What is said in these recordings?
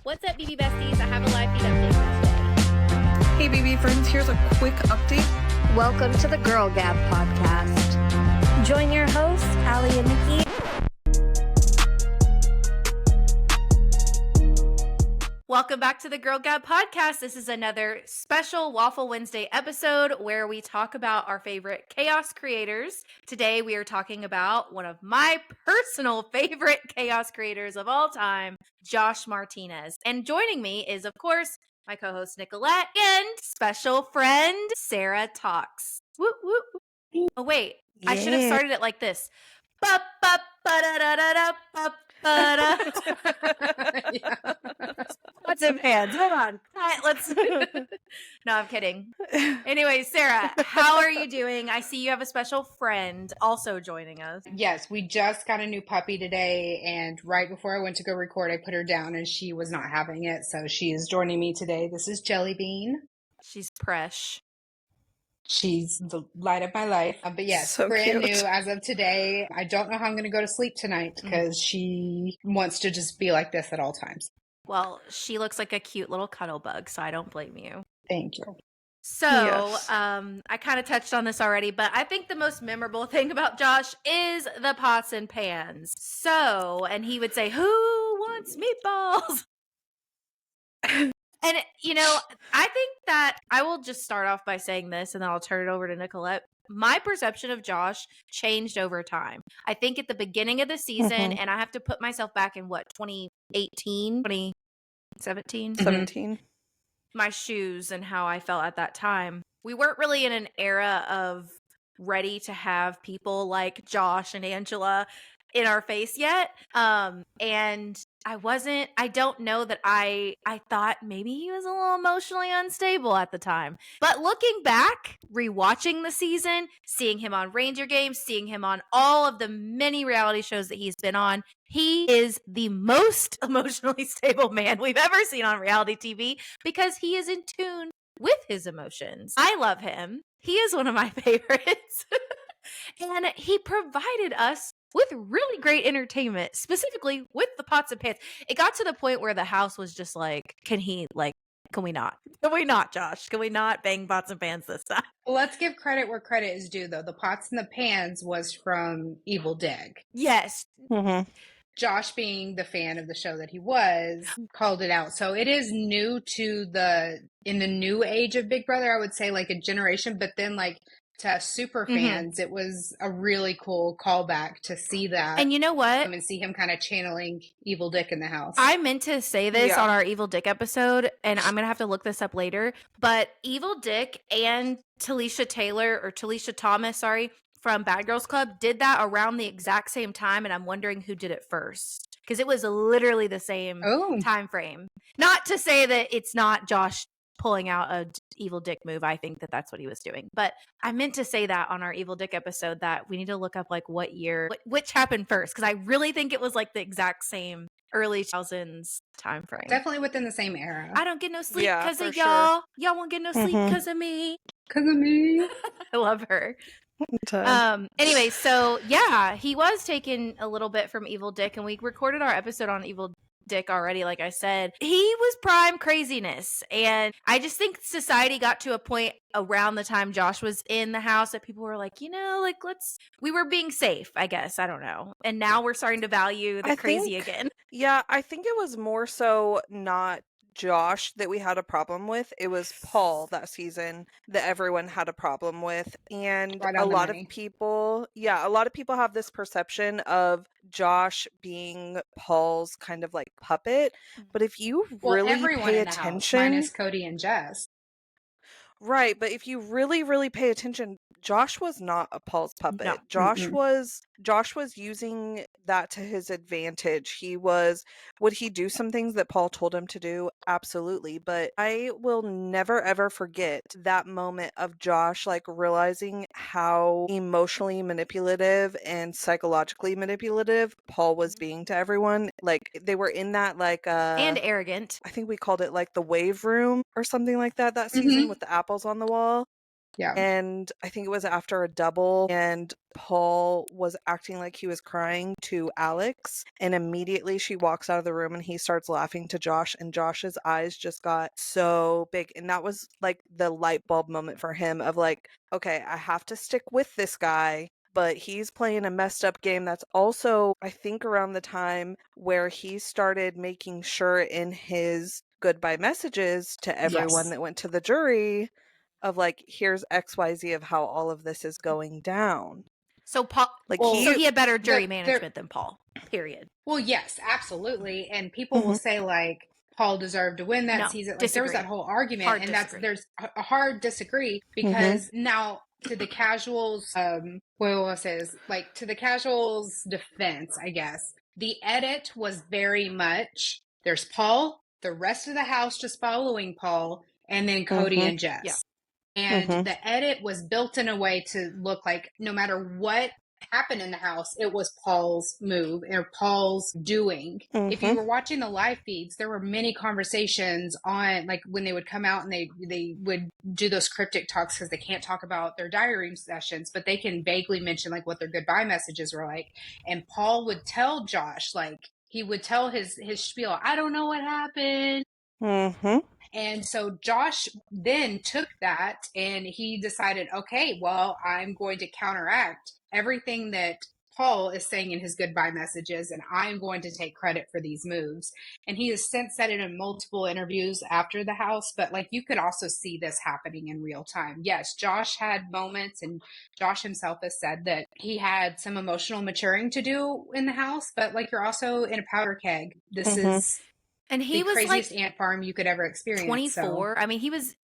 What's up, BB Besties? I have a live feed update for today. Hey, BB friends, here's a quick update. Welcome to the Girl Gab podcast. Join your hosts, Allie and Nikki. Welcome back to the Girl Gab podcast. This is another special Waffle Wednesday episode where we talk about our favorite chaos creators. Today we are talking about one of my personal favorite chaos creators of all time, Josh Martinez. And joining me is, of course, my co-host Nicolette and special friend SarahTalks. Whoop, whoop, whoop. Oh, wait. Yeah. I should have started it like this. Pots and pans. Hold on. Let's. No, I'm kidding. Anyway, Sarah, how are you doing? I see you have a special friend also joining us. Yes, we just got a new puppy today, and right before I went to go record, I put her down, and she was not having it, so she is joining me today. This is Jelly Bean. She's fresh. She's the light of my life. But yes, so brand new as of today. I don't know how I'm going to go to sleep tonight because she wants to just be like this at all times. Well, she looks like a cute little cuddle bug, so I don't blame you. Thank you. So, yes. I kind of touched on this already, but I think the most memorable thing about Josh is the pots and pans. So, and he would say, "Who wants meatballs?" And, you know, I think that I will just start off by saying this, and then I'll turn it over to Nicolette. My perception of Josh changed over time. I think at the beginning of the season, and I have to put myself back in 2018, 2017? 17. My shoes and how I felt at that time. We weren't really in an era of ready to have people like Josh and Angela in our face yet. And I don't know that I thought maybe he was a little emotionally unstable at the time. But looking back, rewatching the season, seeing him on Reindeer Games, seeing him on all of the many reality shows that he's been on, he is the most emotionally stable man we've ever seen on reality TV because he is in tune with his emotions. I love him. He is one of my favorites. And he provided us with really great entertainment, specifically with the pots and pans. It got to the point where the house was just like, can we not? Can we not, Josh? Can we not bang pots and pans this time? Well, let's give credit where credit is due, though. The pots and the pans was from Evil Dick. Yes. Mm-hmm. Josh, being the fan of the show that he was, called it out. So it is new to in the new age of Big Brother, I would say like a generation, but then like to super fans, it was a really cool callback to see that. And you know what? And see him kind of channeling Evil Dick in the house. I meant to say this on our Evil Dick episode, and I'm going to have to look this up later, but Evil Dick and Talisha Thomas, from Bad Girls Club did that around the exact same time, and I'm wondering who did it first. Because it was literally the same time frame. Not to say that it's not Josh pulling out a Evil Dick move. I think that that's what he was doing. But I meant to say that on our Evil Dick episode that we need to look up like what year, which happened first. Because I really think it was like the exact same early 2000s time frame. Definitely within the same era. I don't get no sleep because of y'all. Y'all won't get no sleep because of me. Because of me. I love her. Anyway, so yeah, he was taken a little bit from Evil Dick, and we recorded our episode on Evil Dick already. Like I said, he was prime craziness, and I just think society got to a point around the time Josh was in the house that people were like, we were being safe, I guess. I don't know. And now we're starting to value the crazy again. Yeah, I think it was more so not Josh that we had a problem with. It was Paul that season that everyone had a problem with. And a lot of people have this perception of Josh being Paul's kind of like puppet. But if you really pay attention, minus Cody and Jess. Right, but if you really, really pay attention, Josh was not a Paul's puppet. No. Josh was using that to his advantage. Would he do some things that Paul told him to do? Absolutely. But I will never ever forget that moment of Josh like realizing how emotionally manipulative and psychologically manipulative Paul was being to everyone. Like they were in that like and arrogant. I think we called it like the wave room or something like that season with the apples on the wall. Yeah. And I think it was after a double, and Paul was acting like he was crying to Alex, and immediately she walks out of the room and he starts laughing to Josh, and Josh's eyes just got so big. And that was like the light bulb moment for him of like, okay, I have to stick with this guy, but he's playing a messed up game. That's also, I think, around the time where he started making sure in his goodbye messages to everyone Yes. that went to the jury of like, here's XYZ of how all of this is going down. So Paul, Like so he had better jury the- management than Paul. Period. Well, yes, absolutely. And people will say like Paul deserved to win that No, season. Like there was disagree. that whole argument, Hard and disagree. there's a hard disagree because now to the casuals, what will I say is like to the casuals' defense, I guess the edit was very much there's Paul, the rest of the house just following Paul, and then Cody and Jess. Yeah. And the edit was built in a way to look like no matter what happened in the house, it was Paul's move or Paul's doing. If you were watching the live feeds, there were many conversations on like when they would come out and they would do those cryptic talks because they can't talk about their diary sessions, but they can vaguely mention like what their goodbye messages were like. And Paul would tell Josh, like he would tell his spiel, I don't know what happened. And so Josh then took that and he decided, okay, well, I'm going to counteract everything that Paul is saying in his goodbye messages, and I'm going to take credit for these moves. And he has since said it in multiple interviews after the house, but like you could also see this happening in real time. Yes, Josh had moments, and Josh himself has said that he had some emotional maturing to do in the house, but like you're also in a powder keg. This is and he the was craziest like ant farm you could ever experience. 24. So. I mean, he was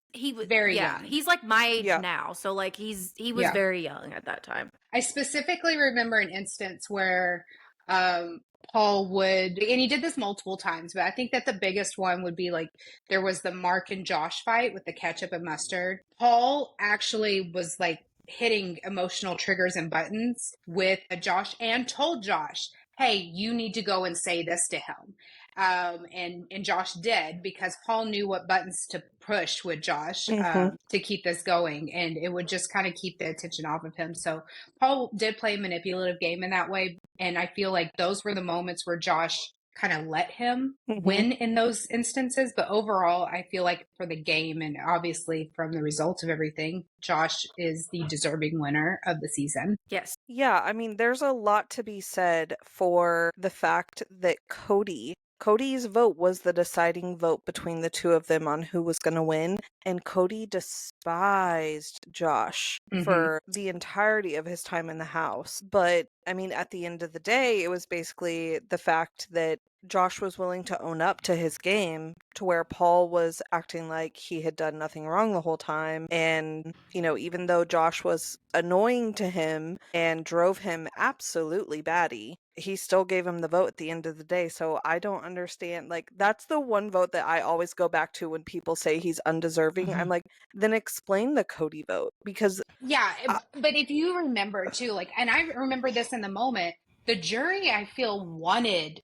very young. He's like my age now, so like he was very young at that time. I specifically remember an instance where Paul would, and he did this multiple times, but I think that the biggest one would be like there was the Mark and Josh fight with the ketchup and mustard. Paul actually was like hitting emotional triggers and buttons with Josh and told Josh, hey, you need to go and say this to him. And Josh did, because Paul knew what buttons to push with Josh to keep this going, and it would just kind of keep the attention off of him. So Paul did play a manipulative game in that way, and I feel like those were the moments where Josh kind of let him win in those instances. But overall, I feel like for the game and obviously from the results of everything, Josh is the deserving winner of the season. Yes. Yeah, I mean, there's a lot to be said for the fact that Cody's vote was the deciding vote between the two of them on who was going to win, and Cody despised Josh for the entirety of his time in the house. But, I mean, at the end of the day, it was basically the fact that Josh was willing to own up to his game, to where Paul was acting like he had done nothing wrong the whole time. And, you know, even though Josh was annoying to him and drove him absolutely batty, he still gave him the vote at the end of the day. So I don't understand. Like, that's the one vote that I always go back to when people say he's undeserving. I'm like, then explain the Cody vote, because but if you remember too, like, and I remember this in the moment, the jury, I feel, wanted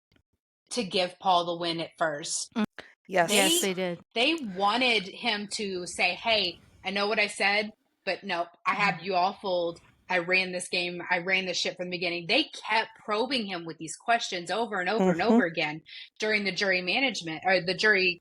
to give Paul the win at first. Yes, they did. They wanted him to say, hey, I know what I said, but no, I had you all fooled. I ran this game. I ran this shit from the beginning. They kept probing him with these questions over and over and over again during the jury management or the jury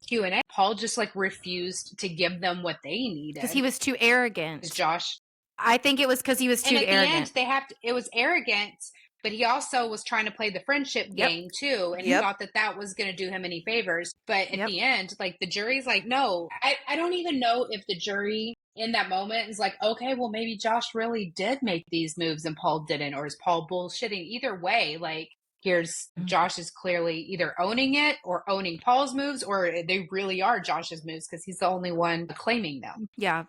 Q&A. Paul just like refused to give them what they needed. Because he was too arrogant. Josh. I think it was because he was too arrogant. The end, it was arrogance, but he also was trying to play the friendship game too. And he thought that was going to do him any favors. But at the end, like the jury's like, no, I don't even know if the jury in that moment is like, okay, well, maybe Josh really did make these moves and Paul didn't, or is Paul bullshitting? Either way, like, here's Josh is clearly either owning it or owning Paul's moves, or they really are Josh's moves because he's the only one claiming them. Yeah.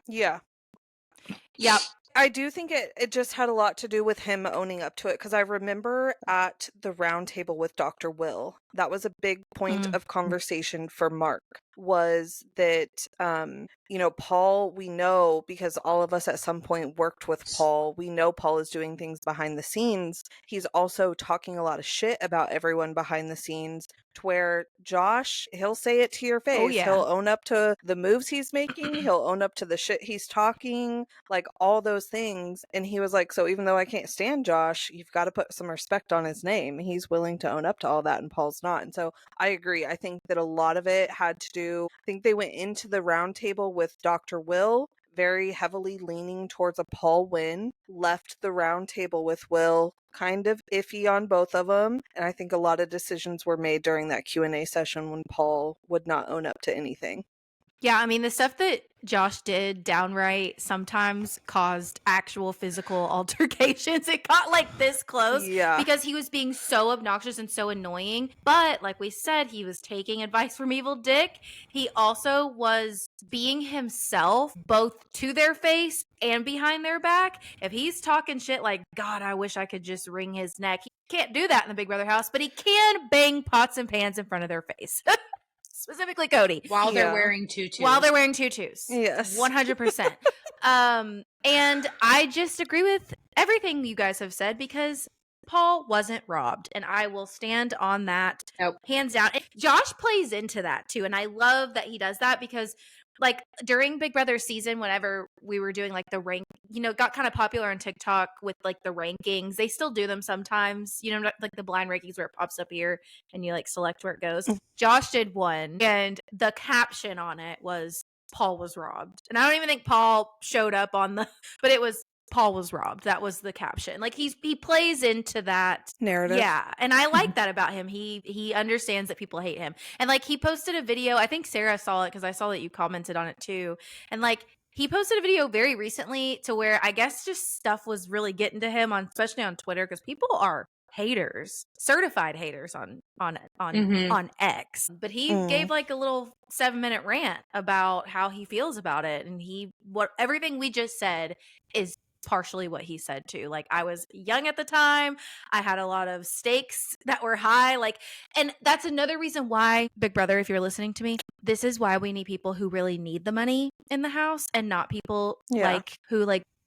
I do think it just had a lot to do with him owning up to it, because I remember at the round table with Dr. Will, that was a big point of conversation for Mark, was that, you know, Paul, we know, because all of us at some point worked with Paul, we know Paul is doing things behind the scenes. He's also talking a lot of shit about everyone behind the scenes, to where Josh, he'll say it to your face. Oh, yeah. He'll own up to the moves he's making. He'll own up to the shit he's talking, like all those things. And he was like, so even though I can't stand Josh, you've got to put some respect on his name. He's willing to own up to all that, and Paul's not. And so I agree. I think that a lot of it had to do, I think they went into the round table with Dr. Will very heavily leaning towards a Paul win, left the round table with Will kind of iffy on both of them, and I think a lot of decisions were made during that Q&A session when Paul would not own up to anything. Yeah, I mean, the stuff that Josh did downright sometimes caused actual physical altercations. It got like this close because he was being so obnoxious and so annoying. But like we said, he was taking advice from Evil Dick. He also was being himself, both to their face and behind their back. If he's talking shit like, God, I wish I could just wring his neck. He can't do that in the Big Brother house, but he can bang pots and pans in front of their face. Specifically Cody. While they're wearing tutus. While they're wearing tutus. Yes. 100%. And I just agree with everything you guys have said because Paul wasn't robbed. And I will stand on that hands down. And Josh plays into that too. And I love that he does that because like during Big Brother season, whenever we were doing like the rank, you know, got kind of popular on TikTok with like the rankings. They still do them sometimes, you know, like the blind rankings where it pops up here and you like select where it goes. Josh did one and the caption on it was Paul was robbed. And I don't even think Paul showed up on but it was Paul was robbed. That was the caption. Like he plays into that narrative. Yeah. And I like that about him. He understands that people hate him. And like he posted a video, I think Sarah saw it because I saw that you commented on it too. And like he posted a video very recently to where I guess just stuff was really getting to him especially on Twitter because people are haters, certified haters on X. But he gave like a little 7-minute rant about how he feels about it. And everything we just said is partially what he said too. Like I was young at the time. I had a lot of stakes that were high. And that's another reason why, Big Brother, if you're listening to me, this is why we need people who really need the money in the house and not people who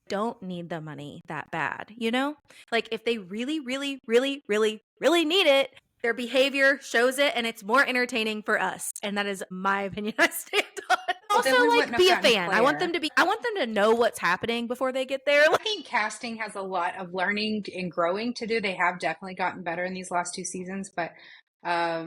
don't need the money that bad, you know? Like if they really, really, really, really, really need it, their behavior shows it and it's more entertaining for us. And that is my opinion I stand on. Also, be a fan. I want them to know what's happening before they get there. I think casting has a lot of learning and growing to do. They have definitely gotten better in these last 2 seasons, but I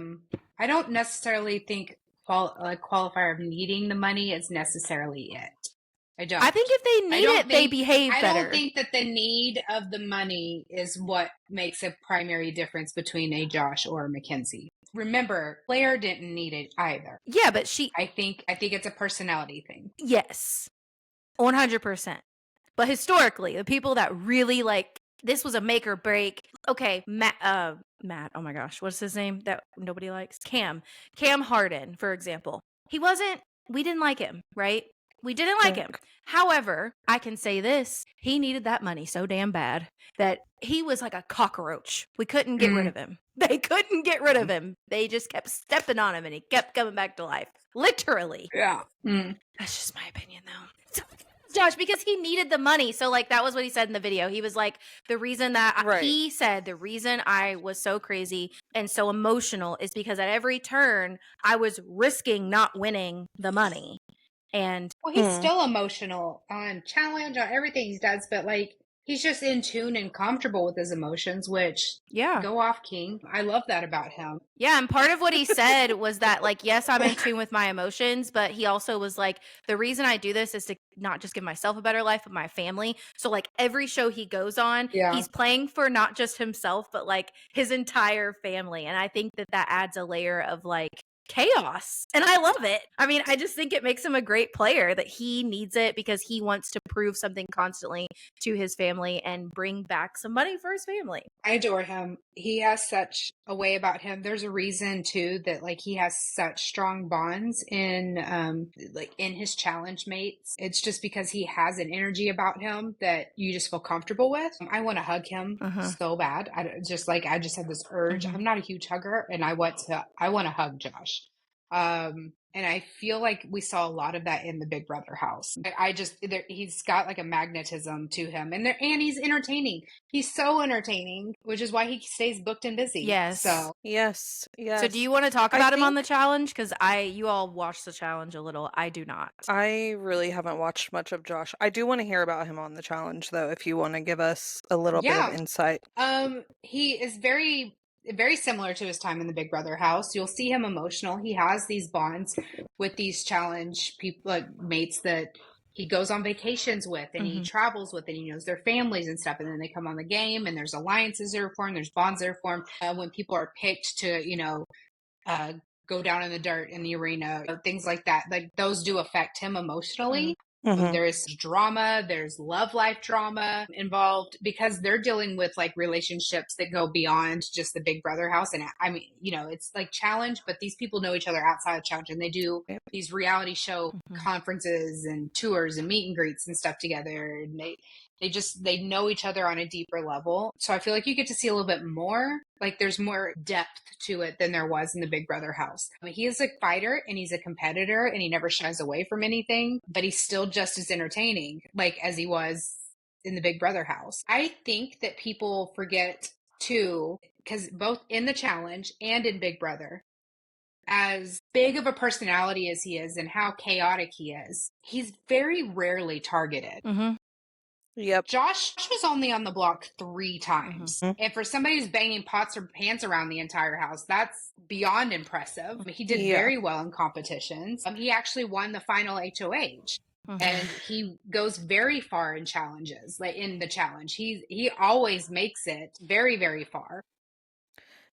don't necessarily think qualifier of needing the money is necessarily it. I don't. I think if they need it, they behave better. I don't think that the need of the money is what makes a primary difference between a Josh or a Mackenzie. Remember, Claire didn't need it either. Yeah, but I think it's a personality thing. Yes, 100%. But historically, the people that really this was a make or break. Okay, Matt. Oh my gosh, what's his name that nobody likes? Cam Harden, for example. We didn't like him, right? We didn't like him. However, I can say this. He needed that money so damn bad that he was like a cockroach. We couldn't get rid of him. They couldn't get rid of him. They just kept stepping on him and he kept coming back to life. Literally. Yeah. That's just my opinion though. Josh, because he needed the money. So that was what he said in the video. He was like, the reason that he said the reason I was so crazy and so emotional is because at every turn I was risking not winning the money. And he's still emotional on challenge, on everything he does, but he's just in tune and comfortable with his emotions, which go off, King. I love that about him. Yeah, and part of what he said was that yes, I'm in tune with my emotions, but he also was like, the reason I do this is to not just give myself a better life, but my family. So every show he goes on, he's playing for not just himself, but his entire family. And I think that adds a layer of chaos, and I love it. I mean, I just think it makes him a great player, that he needs it because he wants to prove something constantly to his family and bring back some money for his family. I adore him. He has such a way about him. There's a reason too that he has such strong bonds in his challenge mates. It's just because he has an energy about him that you just feel comfortable with. I want to hug him so bad. I just had this urge. I'm not a huge hugger, and I want to hug Josh. And I feel like we saw a lot of that in the Big Brother house. He's got like a magnetism to him, and he's entertaining. He's so entertaining, which is why he stays booked and busy. Yes. So Yes. So do you want to talk about him on the challenge? Because you all watched the challenge a little. I do not. I really haven't watched much of Josh. I do want to hear about him on the challenge, though, if you want to give us a little bit of insight. He is very, very similar to his time in the Big Brother house. You'll see him emotional. He has these bonds with these challenge people, like mates that he goes on vacations with and he travels with, and he knows their families and stuff. And then they come on the game, and there's alliances that are formed, there's bonds that are formed. When people are picked to, go down in the dirt in the arena, things like that, like those do affect him emotionally. There is drama, there's love life drama involved, because they're dealing with like relationships that go beyond just the Big Brother house. And I mean, it's like challenge, but these people know each other outside of challenge, and they do these reality show conferences and tours and meet and greets and stuff together. And they know each other on a deeper level. So I feel like you get to see a little bit more, like there's more depth to it than there was in the Big Brother house. I mean, he is a fighter and he's a competitor and he never shies away from anything, but he's still just as entertaining, like as he was in the Big Brother house. I think that people forget too, because both in the challenge and in Big Brother, as big of a personality as he is and how chaotic he is, he's very rarely targeted. Yep. Josh was only on the block 3 times. And for somebody who's banging pots or pans around the entire house, that's beyond impressive. He did very well in competitions. He actually won the final HOH. And he goes very far in challenges, like in the challenge. He always makes it very, very far.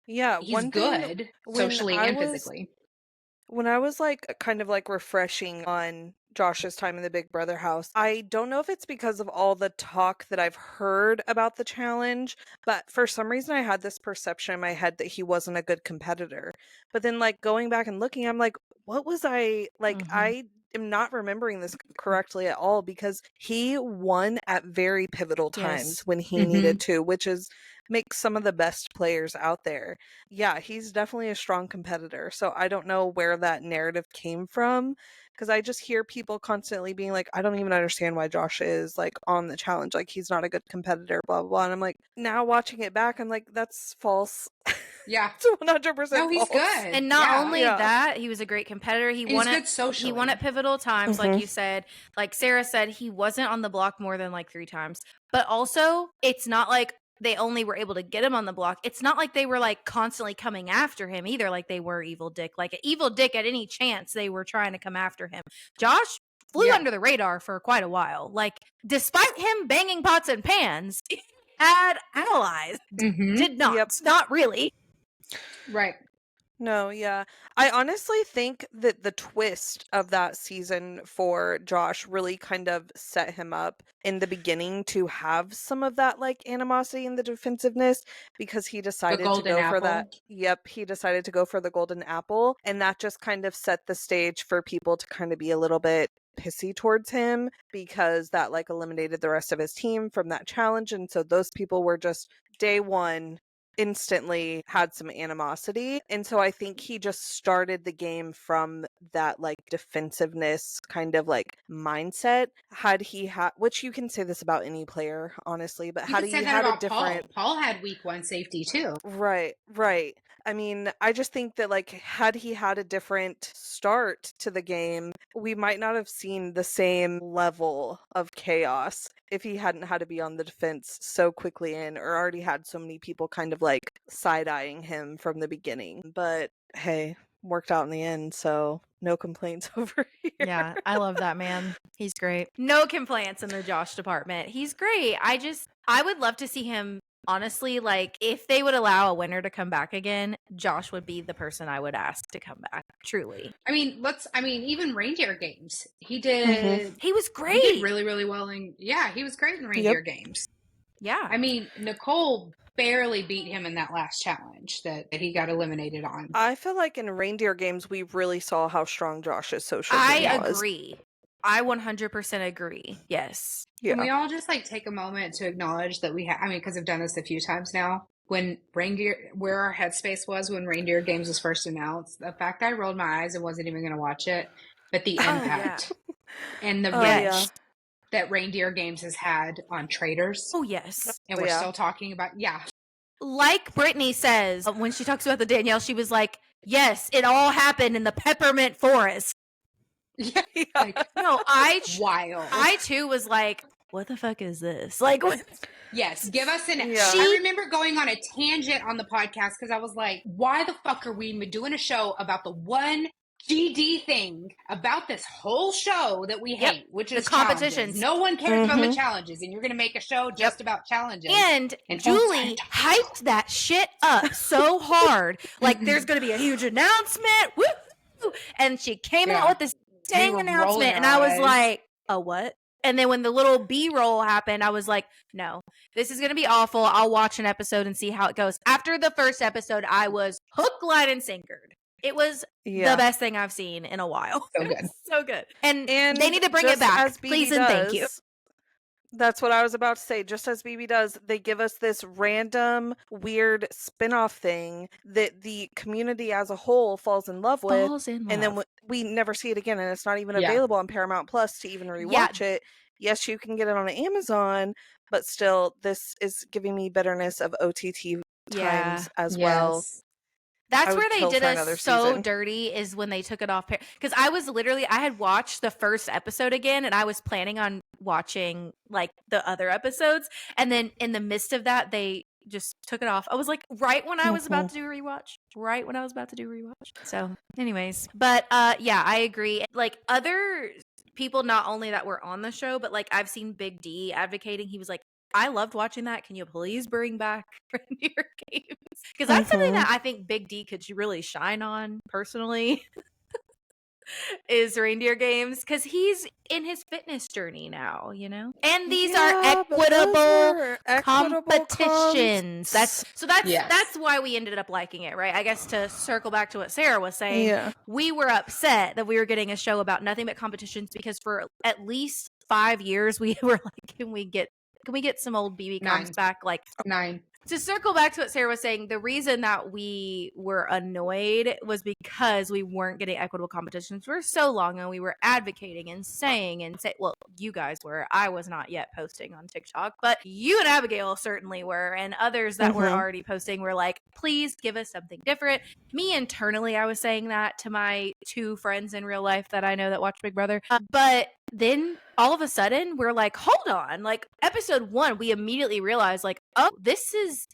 Yeah. He's good socially and physically. When I was like kind of like refreshing on Josh's time in the Big Brother house, I don't know if it's because of all the talk that I've heard about the challenge, but for some reason I had this perception in my head that he wasn't a good competitor. But then like going back and looking, I'm like, what was I like? I am not remembering this correctly at all, because he won at very pivotal times when he needed to, which makes some of the best players out there. Yeah, he's definitely a strong competitor. So I don't know where that narrative came from, because I just hear people constantly being like, I don't even understand why Josh is like on the challenge. Like, he's not a good competitor, blah, blah, blah. And I'm like, now watching it back, I'm like, that's false. Yeah. It's 100% No, he's false. good. And not only that, he was a great competitor. He won good socially. He won at pivotal times, like you said. Like Sarah said, he wasn't on the block more than like 3 times. But also, it's not like they only were able to get him on the block. It's not like they were like constantly coming after him either, like they were Evil Dick. Like Evil Dick, at any chance, they were trying to come after him. Josh flew under the radar for quite a while. Like, despite him banging pots and pans, he had allies. Did not. Not really. Right. No, yeah. I honestly think that the twist of that season for Josh really kind of set him up in the beginning to have some of that like animosity and the defensiveness, because he decided to go for that. Yep, he decided to go for the golden apple, and that just kind of set the stage for people to kind of be a little bit pissy towards him, because that like eliminated the rest of his team from that challenge, and so those people were just day one instantly had some animosity. And so I think he just started the game from that like defensiveness kind of like mindset. Had he had, which you can say this about any player, honestly, but had he had a different Paul had week 1 safety too. Right. I mean, I just think that like had he had a different start to the game, we might not have seen the same level of chaos if he hadn't had to be on the defense so quickly in, or already had so many people kind of like side-eyeing him from the beginning. But hey, worked out in the end, so no complaints over here. Yeah, I love that man. He's great. No complaints in the Josh department. He's great. I would love to see him. Honestly, like, if they would allow a winner to come back again, Josh would be the person I would ask to come back. Truly. I mean, even reindeer games. He did. He was great. He did really, really well he was great in reindeer games. Yeah. I mean, Nicole barely beat him in that last challenge that he got eliminated on. I feel like in reindeer games, we really saw how strong Josh's social game was. I agree. I 100% agree. Yes. Yeah. Can we all just like take a moment to acknowledge that because I've done this a few times now, when where our headspace was when Reindeer Games was first announced, the fact I rolled my eyes and wasn't even going to watch it, but the impact and the reach that Reindeer Games has had on traders. Oh, yes. And we're still talking about, Like Brittany says, when she talks about the Danielle, she was like, yes, it all happened in the peppermint forest. Yeah. No, wild. I too was like, what the fuck is this? Like, what? Yes, give us I remember going on a tangent on the podcast because I was like, why the fuck are we doing a show about the one GD thing about this whole show that we hate, which is the competitions. No one cares about the challenges, and you're going to make a show just about challenges. And Julie hyped that shit up so hard. Like, there's going to be a huge announcement. Woo! And she came out with this dang announcement, and I was like, a what? And then when the little B-roll happened, I was like, no, this is going to be awful. I'll watch an episode and see how it goes. After the first episode, I was hook, line, and sinkered. It was the best thing I've seen in a while. So good. So good. And they need to bring it back. Please and thank you. That's what I was about to say. Just as BB does, they give us this random, weird spin-off thing that the community as a whole falls in love with. And then we never see it again. And it's not even available on Paramount Plus to even rewatch it. Yes, you can get it on Amazon, but still, this is giving me bitterness of OTT times as well. That's where they did us so dirty, is when they took it off. Because I had watched the first episode again, and I was planning on watching like the other episodes. And then in the midst of that, they just took it off. I was like, right when I was about to do a rewatch. So anyways, but yeah, I agree. Like other people, not only that were on the show, but like I've seen Big D advocating. He was like, I loved watching that. Can you please bring back Reindeer Games? Because that's something that I think Big D could really shine on personally. Is Reindeer Games, because he's in his fitness journey now, you know? And these are equitable competitions. That's why we ended up liking it, right? I guess to circle back to what Sarah was saying, we were upset that we were getting a show about nothing but competitions, because for at least 5 years we were like, can we get some old BB comps back? Like 9. To circle back to what Sarah was saying, the reason that we were annoyed was because we weren't getting equitable competitions for so long, and we were advocating and saying, well, you guys were. I was not yet posting on TikTok, but you and Abigail certainly were, and others that were already posting were like, please give us something different. Me internally, I was saying that to my 2 friends in real life that I know that watch Big Brother, but then all of a sudden we're like, hold on, like episode 1, we immediately realized like, oh, this is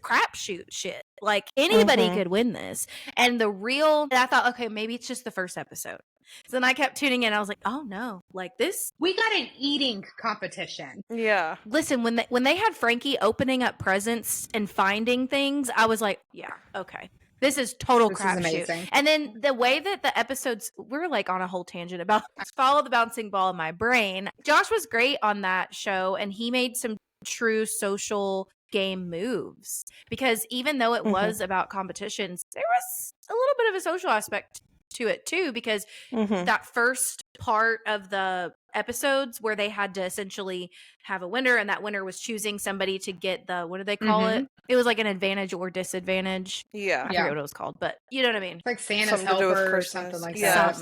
crapshoot shit. Like anybody could win this. And I thought, okay, maybe it's just the first episode. So then I kept tuning in. I was like, oh no, like this. We got an eating competition. Yeah. Listen, when they had Frankie opening up presents and finding things, I was like, yeah, okay. This is total crapshoot. And then the way that the episodes, we're like on a whole tangent about follow the bouncing ball in my brain. Josh was great on that show, and he made some true social game moves, because even though it was about competitions, there was a little bit of a social aspect to it too, because that first part of the episodes where they had to essentially have a winner, and that winner was choosing somebody to get the, what do they call it? It was like an advantage or disadvantage. Yeah. I forget what it was called, but you know what I mean? It's like Santa's helper or something like that.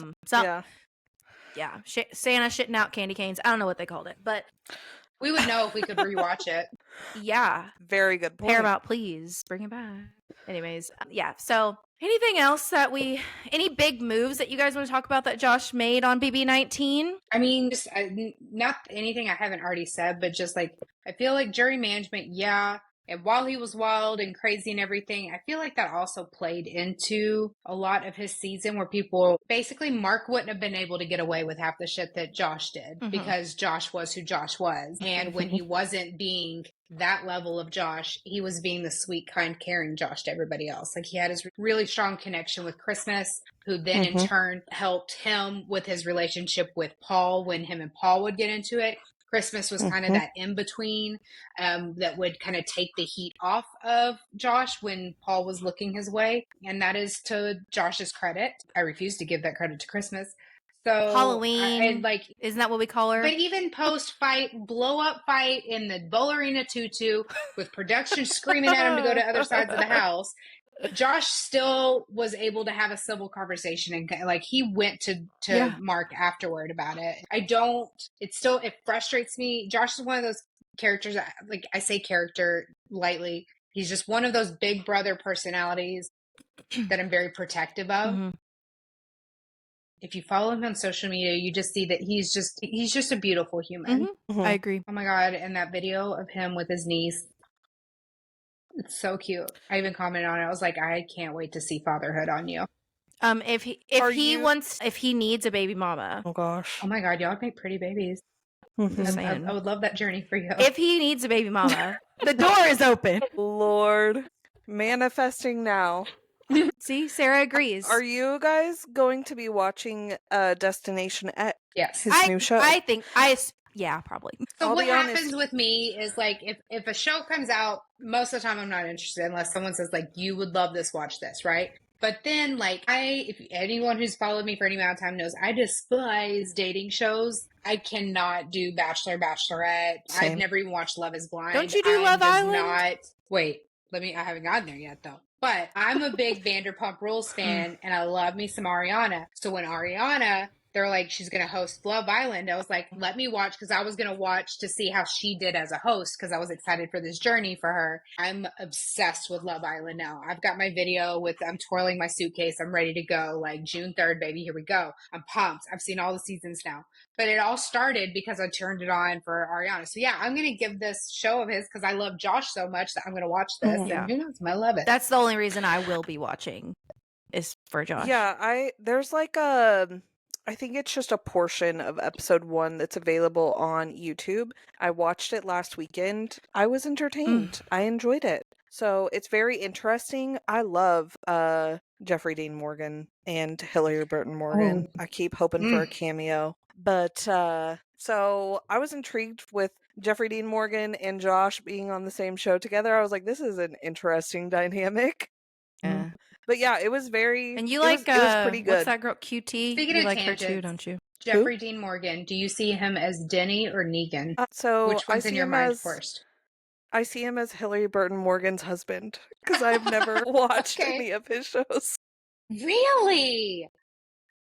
Yeah. Santa shitting out candy canes. I don't know what they called it, but we would know if we could rewatch it. Yeah. Very good point. Paramount, please bring it back. Anyways, yeah. So anything else any big moves that you guys want to talk about that Josh made on BB19? I mean, just not anything I haven't already said, but just like, I feel like jury management, and while he was wild and crazy and everything, I feel like that also played into a lot of his season, where basically Mark wouldn't have been able to get away with half the shit that Josh did, because Josh was who Josh was. And when he wasn't being that level of Josh, he was being the sweet, kind, caring Josh to everybody else. Like, he had his really strong connection with Christmas, who then in turn helped him with his relationship with Paul when him and Paul would get into it. Christmas was kind of that in-between that would kind of take the heat off of Josh when Paul was looking his way. And that is to Josh's credit. I refuse to give that credit to Christmas. So Halloween. like, isn't that what we call her? But even post-fight, blow-up fight in the Bowl Arena tutu with production screaming at him to go to other sides of the house, Josh still was able to have a civil conversation, and like he went to Mark afterward about it. It frustrates me. Josh is one of those characters, like I say character lightly. He's just one of those big brother personalities that I'm very protective of. Mm-hmm. If you follow him on social media, you just see that he's just a beautiful human. Mm-hmm. I agree. Oh my God. And that video of him with his niece, it's so cute. I even commented on it. I was like, I can't wait to see fatherhood on you. If he needs a baby mama. Oh gosh. Oh my God, y'all make pretty babies. I would love that journey for you. If he needs a baby mama, the door is open. Lord, manifesting now. See, Sarah agrees. Are you guys going to be watching Destination X? Yes. His new show? Yeah, probably. So what happens with me is like, if a show comes out, most of the time I'm not interested unless someone says like, you would love this, watch this, right? But then like if anyone who's followed me for any amount of time knows, I despise dating shows. I cannot do Bachelor, Bachelorette. Same. I've never even watched Love is Blind. Don't you do Love Island? Wait, I haven't gotten there yet though. But I'm a big Vanderpump Rules fan, and I love me some Ariana. So when Ariana, they're like, she's going to host Love Island, I was like, let me watch, because I was going to watch to see how she did as a host, because I was excited for this journey for her. I'm obsessed with Love Island now. I've got my video I'm twirling my suitcase. I'm ready to go. Like June 3rd, baby, here we go. I'm pumped. I've seen all the seasons now. But it all started because I turned it on for Ariana. So yeah, I'm going to give this show of his, because I love Josh so much that I'm going to watch this. Yeah. And who knows, I love it. That's the only reason I will be watching is for Josh. Yeah, there's like I think it's just a portion of episode 1 that's available on YouTube. I watched it last weekend. I was entertained. I enjoyed it. So it's very interesting. I love Jeffrey Dean Morgan and Hillary Burton Morgan. I keep hoping for a cameo. But so I was intrigued with Jeffrey Dean Morgan and Josh being on the same show together. I was like, this is an interesting dynamic. Yeah. But yeah, it was very. And you it was pretty good. What's that girl? QT. Speaking you of like tangents, her too, don't you? Jeffrey Dean Morgan. Do you see him as Denny or Negan? So which one's in your mind first? I see him as Hillary Burton Morgan's husband, because I've never watched any of his shows. Really?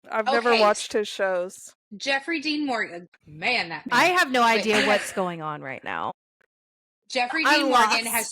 I've never watched his shows. Jeffrey Dean Morgan. Man, that man. I have no idea what's going on right now. Jeffrey Dean Morgan has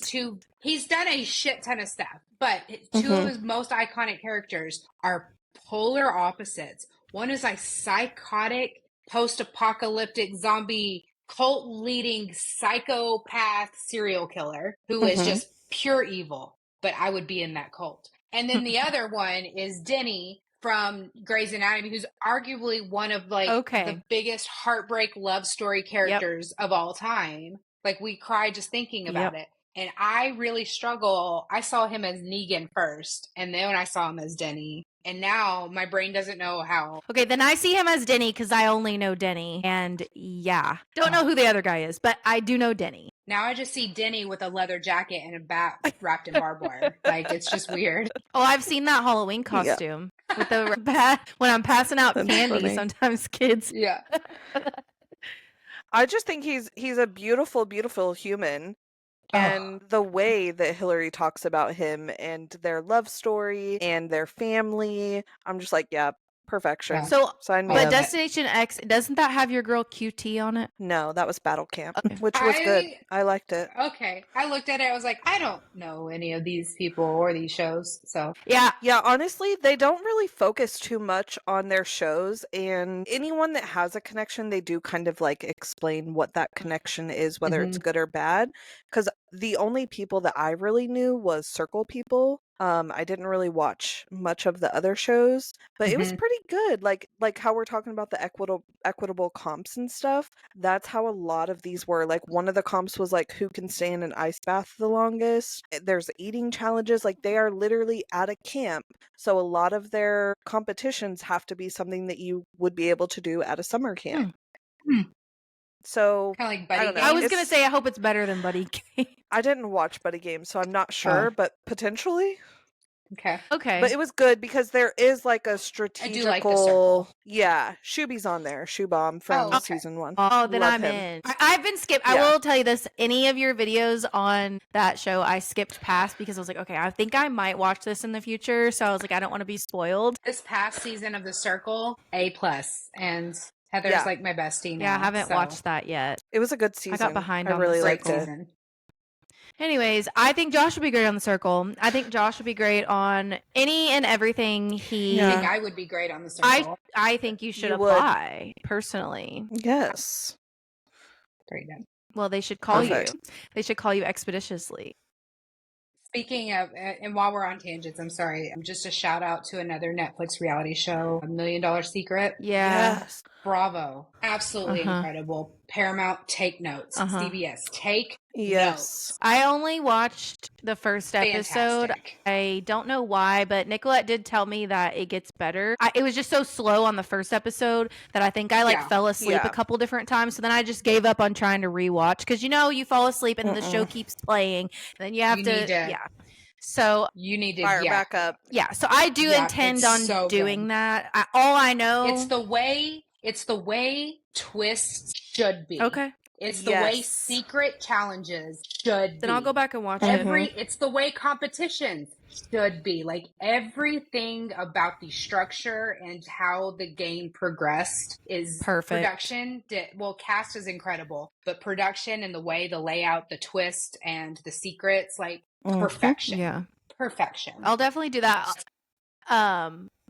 he's done a shit ton of stuff, but two of his most iconic characters are polar opposites. One is a psychotic, post-apocalyptic zombie cult-leading psychopath serial killer who is just pure evil, but I would be in that cult. And then the other one is Denny from Grey's Anatomy, who's arguably one of the biggest heartbreak love story characters of all time. Like, we cry just thinking about it. And I really struggle. I saw him as Negan first, and then I saw him as Denny. And now my brain doesn't know how. Okay, then I see him as Denny because I only know Denny. And don't know who the other guy is, but I do know Denny. Now I just see Denny with a leather jacket and a bat wrapped in barbed wire. Like, it's just weird. Oh, I've seen that Halloween costume with the bat when I'm passing out candy. Funny. Sometimes kids. Yeah. I just think he's a beautiful, beautiful human. And the way that Hillary talks about him and their love story and their family, I'm just like, yeah, perfection. So, sign me but up. Destination X, doesn't that have your girl QT on it? No, that was Battle Camp, which was good. I liked it. Okay. I looked at it. I was like, I don't know any of these people or these shows. So Yeah, honestly, they don't really focus too much on their shows, and anyone that has a connection, they do kind of like explain what that connection is, whether it's good or bad. Because the only people that I really knew was Circle people. I didn't really watch much of the other shows, but it was pretty good. Like how we're talking about the equitable comps and stuff. That's how a lot of these were. Like, one of the comps was like, who can stay in an ice bath the longest. There's eating challenges. Like, they are literally at a camp, so a lot of their competitions have to be something that you would be able to do at a summer camp. So kind of like Buddy Games. I was gonna say I hope it's better than Buddy Game. I didn't watch Buddy Games, so I'm not sure, but potentially. Okay. But it was good because there is like a strategical. I do like the circle. Yeah, Shuby's on there. Shoe Bomb from season 1. Oh, then Love I'm him. in. I've been skipped. I will tell you this. Any of your videos on that show, I skipped past because I was like, okay, I think I might watch this in the future. So I was like, I don't want to be spoiled. This past season of The Circle, A+. And Heather's like my bestie now. Yeah, I haven't watched that yet. It was a good season. I got behind I on really the liked it. season. Anyways, I think Josh would be great on The Circle. I think Josh would be great on any and everything he... I think I would be great on The Circle. I think you should apply, personally. Yes. Very good. Well, they should call you. They should call you expeditiously. Speaking of, and while we're on tangents, I'm sorry, just a shout out to another Netflix reality show, $1 Million Secret. Yeah. Yes. Bravo. Absolutely incredible. Paramount, take notes. CBS, take notes. I only watched the first episode. Fantastic. I don't know why, but Nicolette did tell me that it gets better. It was just so slow on the first episode that I think I fell asleep a couple different times. So then I just gave up on trying to rewatch because you fall asleep and the show keeps playing. And then you have to. So you need to fire back up. Yeah. So I do intend on doing that. All I know, it's the way twists should be. Okay. It's the way secret challenges should be. Then I'll go back and watch It's the way competitions should be. Like everything about the structure and how the game progressed is perfect. Production, cast is incredible, but production and the way the layout, the twist, and the secrets, perfection. Yeah. Perfection. I'll definitely do that.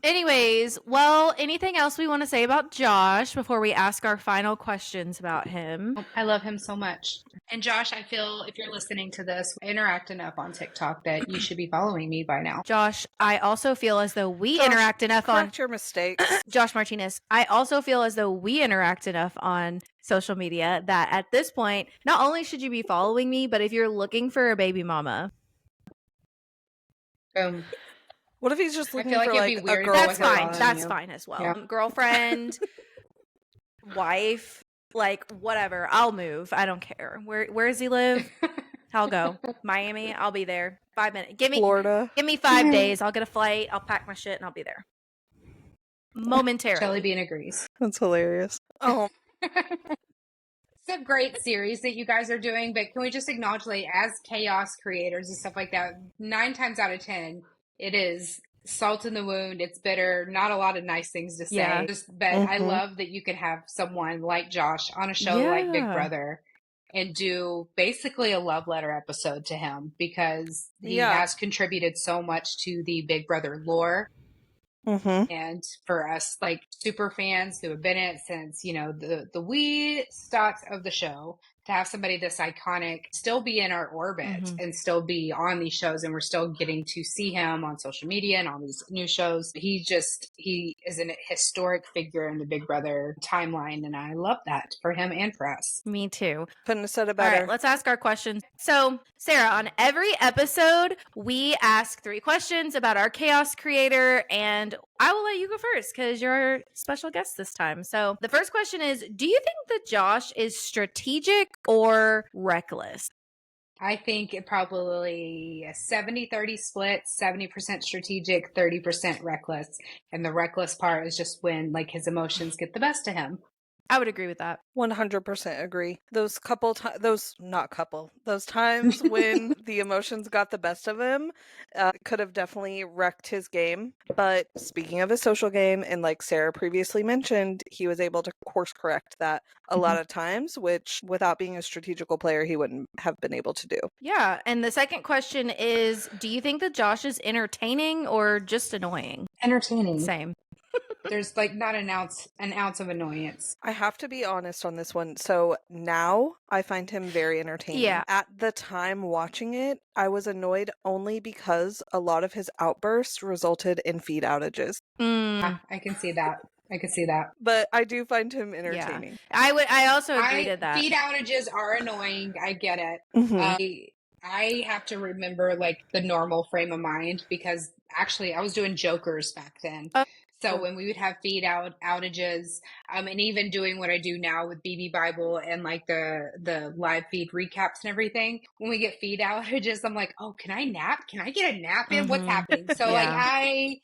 Anyways, anything else we want to say about Josh before we ask our final questions about him? I love him so much. And Josh, I feel if you're listening to this, interact enough on TikTok that you should be following me by now. Josh, I also feel as though we interact enough on your mistakes. Josh Martinez, I also feel as though we interact enough on social media that at this point, not only should you be following me, but if you're looking for a baby mama. What if he's just looking for it'd be weird a girl? That's fine. That's fine as well. Yeah. Girlfriend, wife, whatever. I'll move. I don't care. Where does he live? I'll go. Miami. I'll be there. 5 minutes. Florida. Give me 5 days. I'll get a flight. I'll pack my shit and I'll be there. Momentarily. Shelly Bean agrees. That's hilarious. Oh. It's a great series that you guys are doing, but can we just acknowledge, as chaos creators and stuff like that, 9 times out of 10, it is salt in the wound. It's bitter. Not a lot of nice things to say. Yeah. But I love that you can have someone like Josh on a show like Big Brother and do basically a love letter episode to him because he has contributed so much to the Big Brother lore. And for us, super fans who have been in it since, the wee starts of the show, to have somebody this iconic still be in our orbit and still be on these shows, and we're still getting to see him on social media and on these new shows. He is a historic figure in the Big Brother timeline, and I love that for him and for us. Me too. Couldn't have said it better. All right, let's ask our questions. So, Sarah, on every episode, we ask 3 questions about our chaos creator, and I will let you go first because you're our special guest this time. So the first question is, do you think that Josh is strategic or reckless? I think it probably a 70-30 split, 70% strategic, 30% reckless. And the reckless part is just when his emotions get the best of him. I would agree with that. 100% agree. Those times when the emotions got the best of him could have definitely wrecked his game. But speaking of his social game, and like Sarah previously mentioned, he was able to course correct that a lot of times, which without being a strategical player, he wouldn't have been able to do. Yeah. And the second question is, do you think that Josh is entertaining or just annoying? Entertaining. Same. There's not an ounce of annoyance. I have to be honest on this one. So now I find him very entertaining. Yeah. At the time watching it, I was annoyed only because a lot of his outbursts resulted in feed outages. I can see that. But I do find him entertaining. Yeah. I also agree to that. Feed outages are annoying. I get it. I have to remember the normal frame of mind because actually I was doing jokers back then. So when we would have feed outages, and even doing what I do now with BB Bible and like the live feed recaps and everything, when we get feed outages, I'm like, oh, can I nap? Can I get a nap in? What's happening? So like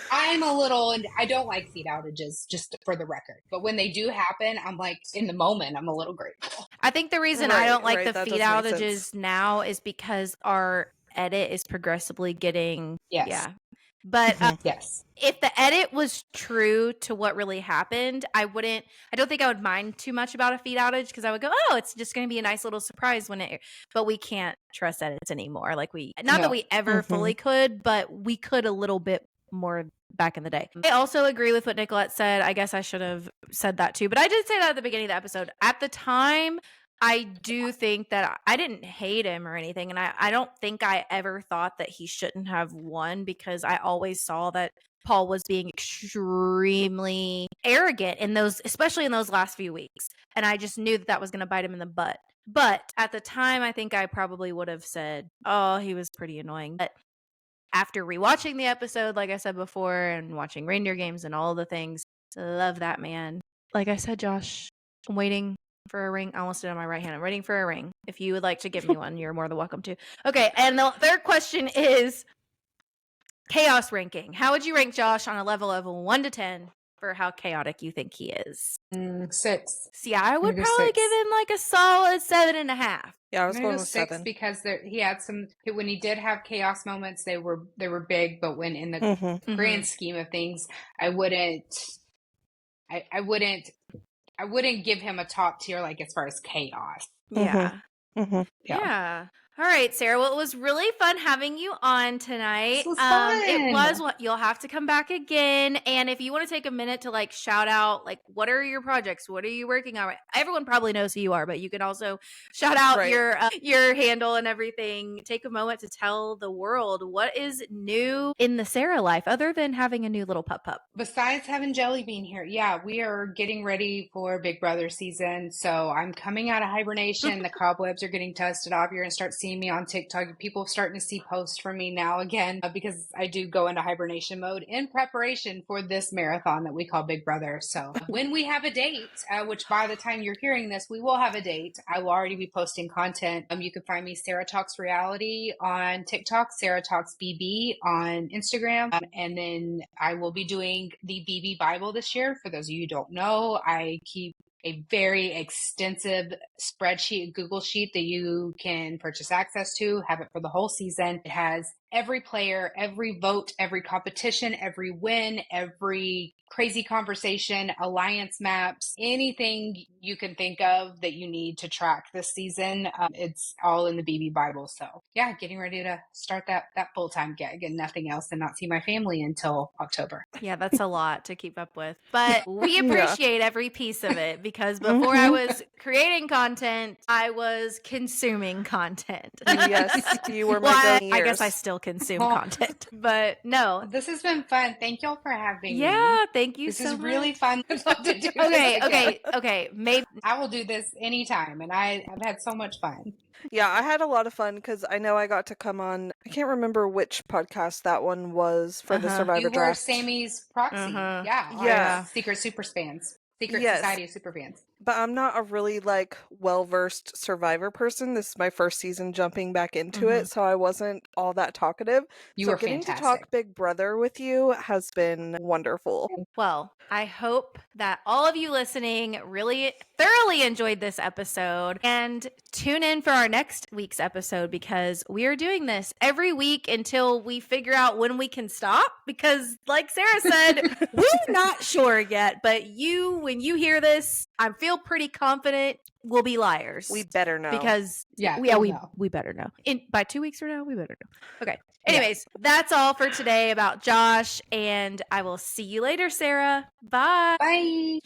I'm a little, and I don't like feed outages, just for the record. But when they do happen, I'm like, in the moment, I'm a little grateful. I think the reason I don't like the feed outages now is because our edit is progressively getting But if the edit was true to what really happened, I don't think I would mind too much about a feed outage, because I would go, oh, it's just going to be a nice little surprise but we can't trust edits anymore. Like that we ever fully could, but we could a little bit more back in the day. I also agree with what Nicolette said. I guess I should have said that too, but I did say that at the beginning of the episode. At the time, I do think that I didn't hate him or anything, and I don't think I ever thought that he shouldn't have won, because I always saw that Paul was being extremely arrogant especially in those last few weeks, and I just knew that was going to bite him in the butt. But at the time, I think I probably would have said, oh, he was pretty annoying. But after rewatching the episode, like I said before, and watching reindeer games and all the things, love that man. Like I said, Josh, I'm waiting for a ring. I almost did it on my right hand. I'm waiting for a ring. If you would like to give me one, you're more than welcome to. Okay, and the third question is chaos ranking. How would you rank Josh on a level of 1 to 10 for how chaotic you think he is? 6. See, I would probably give him like a solid 7.5. Yeah, I was going with 6 7 because he had some. When he did have chaos moments, they were big. But when in the grand scheme of things, I wouldn't give him a top tier, like as far as chaos. Yeah. Yeah. All right, Sarah. Well, it was really fun having you on tonight. This was fun. It was what you'll have to come back again. And if you want to take a minute to like shout out, like, what are your projects? What are you working on? Everyone probably knows who you are, but you can also shout out your handle and everything. Take a moment to tell the world what is new in the Sarah life, other than having a new little pup. Besides having Jelly Bean here, we are getting ready for Big Brother season. So I'm coming out of hibernation. The cobwebs are getting dusted off. You're going to start seeing me on TikTok. People are starting to see posts from me now again, because I do go into hibernation mode in preparation for this marathon that we call Big Brother. So when we have a date, which by the time you're hearing this, we will have a date, I will already be posting content. You can find me Sarah Talks Reality on TikTok, Sarah Talks BB on Instagram, and then I will be doing the BB Bible this year. For those of you who don't know, I keep a very extensive spreadsheet, Google sheet that you can purchase access to, have it for the whole season. It has every player, every vote, every competition, every win, every crazy conversation, alliance maps, anything you can think of that you need to track this season. It's all in the BB Bible. So getting ready to start that full-time gig and nothing else, and not see my family until October. Yeah, that's a lot to keep up with, but we appreciate every piece of it, because before I was creating content, I was consuming content. Yes, you were my I guess I still consume content, but no. This has been fun. Thank y'all for having me. Yeah, thank you this so is much. really fun to do. Okay. Maybe I will do this anytime, and I've had so much fun. Yeah, I had a lot of fun, because I know I got to come on. I can't remember which podcast that one was for the Survivor Draft. You were Sammy's proxy. Yeah. Secret Superfans. Secret Society of Superfans. But I'm not a really well-versed Survivor person. This is my first season jumping back into it, so I wasn't all that talkative. You were getting fantastic. to talk Big Brother with you has been wonderful. Well, I hope that all of you listening really thoroughly enjoyed this episode, and tune in for our next week's episode, because we are doing this every week until we figure out when we can stop, because like Sarah said, we're not sure yet, but when you hear this, I feel pretty confident we'll be liars. We better know. Because we better know. By 2 weeks from now, we better know. Okay. Anyways, that's all for today about Josh, and I will see you later, Sarah. Bye. Bye.